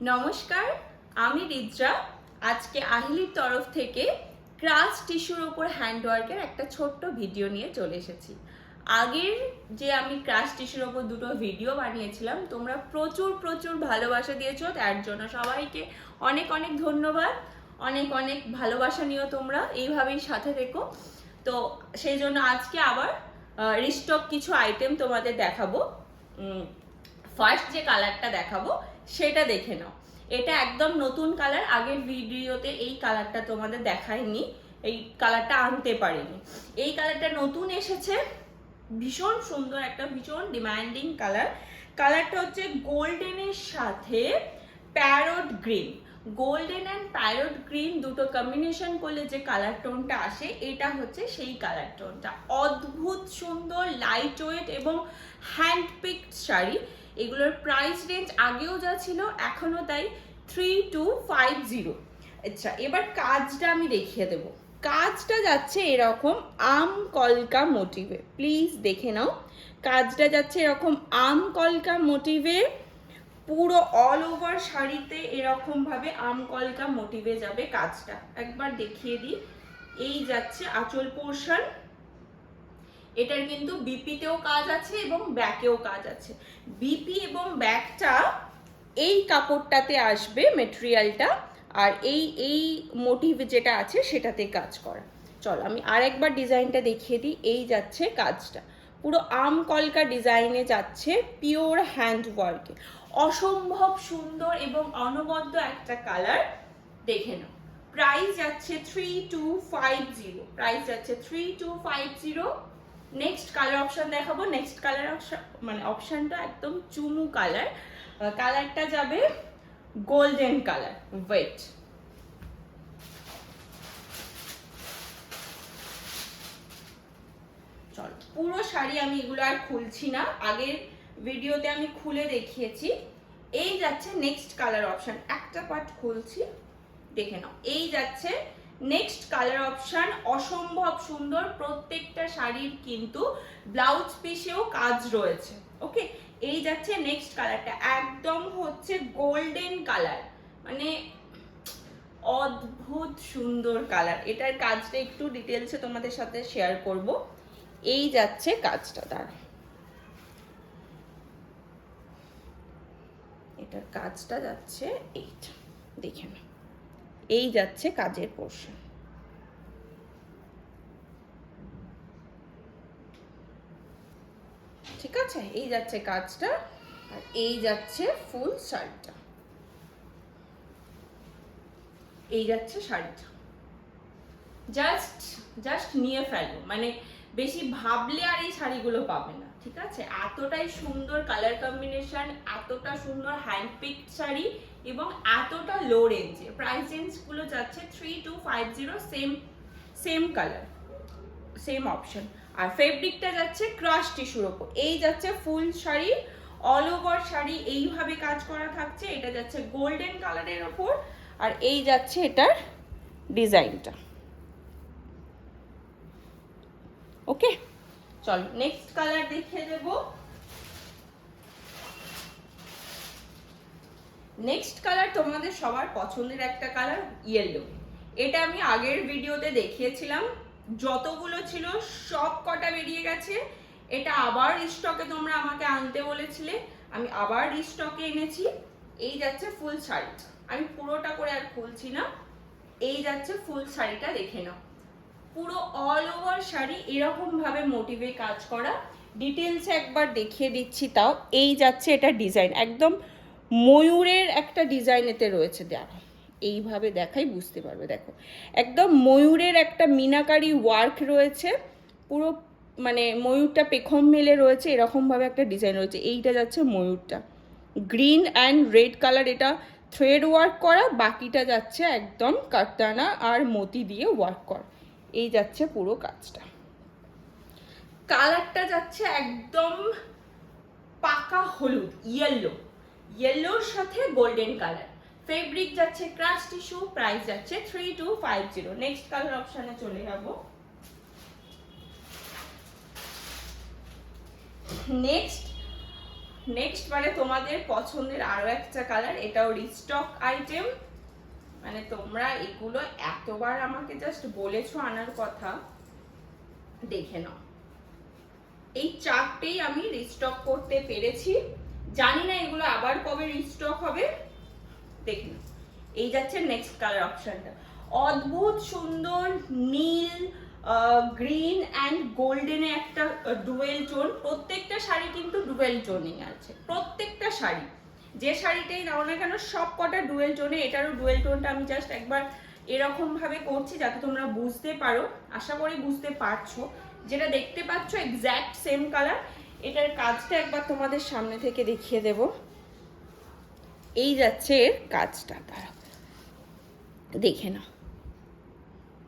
নমস্কার, আমি রিদ্রা। আজকে আহিলির তরফ থেকে ক্রাশ টিস্যুর ওপর হ্যান্ডওয়ার্কের একটা ছোট্ট ভিডিও নিয়ে চলে এসেছি। আগের যে আমি ক্রাশ টিস্যুর ওপর দুটো ভিডিও বানিয়েছিলাম, তোমরা প্রচুর প্রচুর ভালোবাসা দিয়েছো, তার জন্য সবাইকে অনেক অনেক ধন্যবাদ। অনেক অনেক ভালোবাসা নিও, তোমরা এইভাবেই সাথে থেকো। তো সেই জন্য আজকে আবার রিস্টক কিছু আইটেম তোমাদের দেখাবো। ফার্স্ট যে কালারটা দেখাবো সেটা দেখে নাও। এটা একদম নতুন কালার, আগের ভিডিওতে এই কালারটা তোমাদের দেখায়নি, এই কালারটা আনতে পারিনি। এই কালারটা নতুন এসেছে, ভীষণ সুন্দর, একটা ভীষণ ডিমান্ডিং কালার। কালারটা হচ্ছে গোল্ডেনের সাথে parrot green. Golden and parrot green দুটো কম্বিনেশন করলে যে কালার টোনটা আসে, এটা হচ্ছে সেই কালার টোনটা। অদ্ভুত সুন্দর, লাইট ওয়েট এবং হ্যান্ড পিকড শাড়ি। এগুলোর প্রাইস রেঞ্জ আগেও যা ছিল এখনো তাই, 3250। আচ্ছা, এবার কাজটা আমি দেখিয়ে দেব। কাজটা যাচ্ছে এরকম আম কলকা মোটিভে, প্লিজ দেখে নাও। কাজটা যাচ্ছে এরকম আম কলকা মোটিভে, পুরো অল ওভার শাড়িতে এরকম ভাবে আম কলকা মোটিভে যাবে কাজটা। একবার দেখিয়ে দিই। এই যাচ্ছে আঁচল পোর্শন, এটার কিন্তু বিপিতেও কাজ আছে এবং ব্যাকেও কাজ আছে। বিপি এবং ব্যাকটা এই কাপড়টাতে আসবে মেটেরিয়ালটা, আর এই এই মোটিভ যেটা আছে সেটাতে কাজ করা। চলো আমি আর একবার ডিজাইনটা দেখিয়ে দিই। এই যাচ্ছে কাজটা, পুরো আম কলকা ডিজাইনে যাচ্ছে, পিওর হ্যান্ড ওয়ার্কে। অসম্ভব সুন্দর এবং অনবদ্য একটা কালার, দেখে নাও। প্রাইস যাচ্ছে 3250, প্রাইস যাচ্ছে 3250। নেক্সট কালার অপশন দেখাবো। নেক্সট কালার অপশনটা একদম চুমু কালার। কালারটা যাবে গোল্ডেন কালার। ওয়েট, চল পুরো শাড়ি আমি এগুলো আর খুলছি না, আগের ভিডিওতে আমি খুলে দেখিয়েছি। এই যাচ্ছে নেক্সট কালার অপশন, একটা পার্ট খুলছি, দেখে নাও। এই যাচ্ছে নেক্সট কালার অপশন, অসম্ভব সুন্দর। প্রত্যেকটা শাড়ির কিন্তু ব্লাউজ পিসেও কাজ রয়েছে। ওকে, এই যাচ্ছে নেক্সট কালারটা, একদম হচ্ছে গোল্ডেন কালার, মানে অদ্ভুত সুন্দর কালার। এটার কাজটা একটু ডিটেলসে তোমাদের সাথে শেয়ার করব। এই যাচ্ছে কাজটা, দাঁড়া, এটার কাজটা যাচ্ছে এইটা, দেখে নাও। এই যাচ্ছে কাজের পোর্শন, ঠিক আছে? এই যাচ্ছে কাজটা, আর এই যাচ্ছে ফুল শাড়িটা, এই যাচ্ছে শাড়িটা। জাস্ট জাস্ট নিয়ে ফেলো, মানে বেশি ভাবলে আর এই শাড়িগুলো পাবে না, ঠিক আছে? এতটাই সুন্দর কালার কম্বিনেশন, এতটা সুন্দর হ্যান্ড পিকড শাড়ি এবং এতটা লো রেঞ্জে। প্রাইস রেঞ্জগুলো যাচ্ছে 3250, same same colour, same option. আর ফেব্রিকটা যাচ্ছে ক্রাশ টিস্যুর ওপর। এই যাচ্ছে full sari, all over sari এইভাবে কাজ করা থাকছে। এটা যাচ্ছে গোল্ডেন কালারের ওপর, আর এই যাচ্ছে এটার ডিজাইনটা। ওকে, চলো নেক্সট কালার দেখিয়ে দেব। নেক্সট কালার তোমাদের সবার পছন্দের একটা কালার, ইয়েলো। এটা আমি আগের ভিডিওতে দেখিয়েছিলাম, যতগুলো ছিল সব কটা বেরিয়ে গেছে। এটা আবার রিস্টকে তোমরা আমাকে আনতে বলেছিলে, আমি আবার রিস্টকে এনেছি। এই যাচ্ছে ফুল শাড়িটা, আমি পুরোটা করে আর খুলছি না। এই যাচ্ছে ফুল শাড়িটা, দেখে নাও। পুরো অল ওভার শাড়ি এরকম ভাবে মোটিভে কাজ করা। ডিটেলসে একবার দেখিয়ে দিচ্ছি তাও। এই যাচ্ছে এটা ডিজাইন, একদম ময়ূরের একটা ডিজাইন এতে রয়েছে। দেখো, এইভাবে দেখাই বুঝতে পারবে। দেখো, একদম ময়ূরের একটা মিনাকারি ওয়ার্ক রয়েছে, পুরো মানে ময়ূরটা পেখম মেলে রয়েছে, এরকমভাবে একটা ডিজাইন রয়েছে। এইটা যাচ্ছে ময়ূরটা, গ্রিন অ্যান্ড রেড কালার, এটা থ্রেড ওয়ার্ক করা, বাকিটা যাচ্ছে একদম কাটানা আর মতি দিয়ে ওয়ার্ক করা। এই যাচ্ছে পুরো কাজটা। কালারটা যাচ্ছে একদম পাকা হলুদ, ইয়েলো, ইয়েলোর সাথে গোল্ডেন কালার। ফেব্রিক যাচ্ছে ক্রাশ টিস্যু, প্রাইস যাচ্ছে 3250। নেক্সট কালার অপশনে চলে যাব। নেক্সট নেক্সট মানে তোমাদের পছন্দের আরো একটা কালার, এটাও রিস্টক আইটেম। মানে তোমরা এগুলো এতবার আমাকে জাস্ট বলেছো আনার কথা, দেখে নাও। এই চারটেই আমি রিস্টক করতে পেরেছি, জানি না এগুলো আবার কবে রিস্টক হবে, দেখে নাও। এই যাচ্ছে নেক্সট কালার অপশনটা, অদ্ভুত সুন্দর নীল গ্রিন অ্যান্ড গোল্ডেনে একটা ডুয়েল টোন। প্রত্যেকটা শাড়ি কিন্তু ডুয়েল টোনিং আছে, প্রত্যেকটা শাড়ি, যে শাড়িটাই নাও না কেন সব কটা ডুয়েল টোনে। এটারও ডুয়েল টোনটা আমি জাস্ট একবার এরকম ভাবে করছি যাতে তোমরা বুঝতে পারো, আশা করি বুঝতে পারছো। যেটা দেখতে পাচ্ছ এক্স্যাক্ট সেম কালার। এটার কাজটা একবার তোমাদের সামনে থেকে দেখিয়ে দেব। এই যাচ্ছে এর কাজটা, তারা দেখে নাও,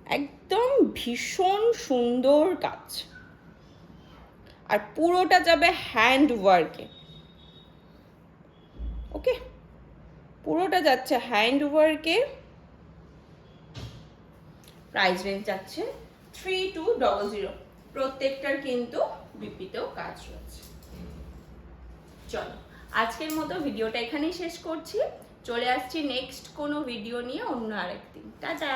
একদম ভীষণ সুন্দর কাজ। আর পুরোটা যাবে হ্যান্ড ওয়ার্কে, ওকে, পুরোটা যাচ্ছে হ্যান্ড ওয়ার্কে। প্রাইস রেঞ্জ যাচ্ছে 3200। প্রত্যেকটার কিন্তু বিপিতেও কাজ রয়েছে। চলো আজকের মতো ভিডিওটা এখানেই শেষ করছি, চলে আসছি নেক্সট কোনো ভিডিও নিয়ে অন্য আরেকদিন। টাটা।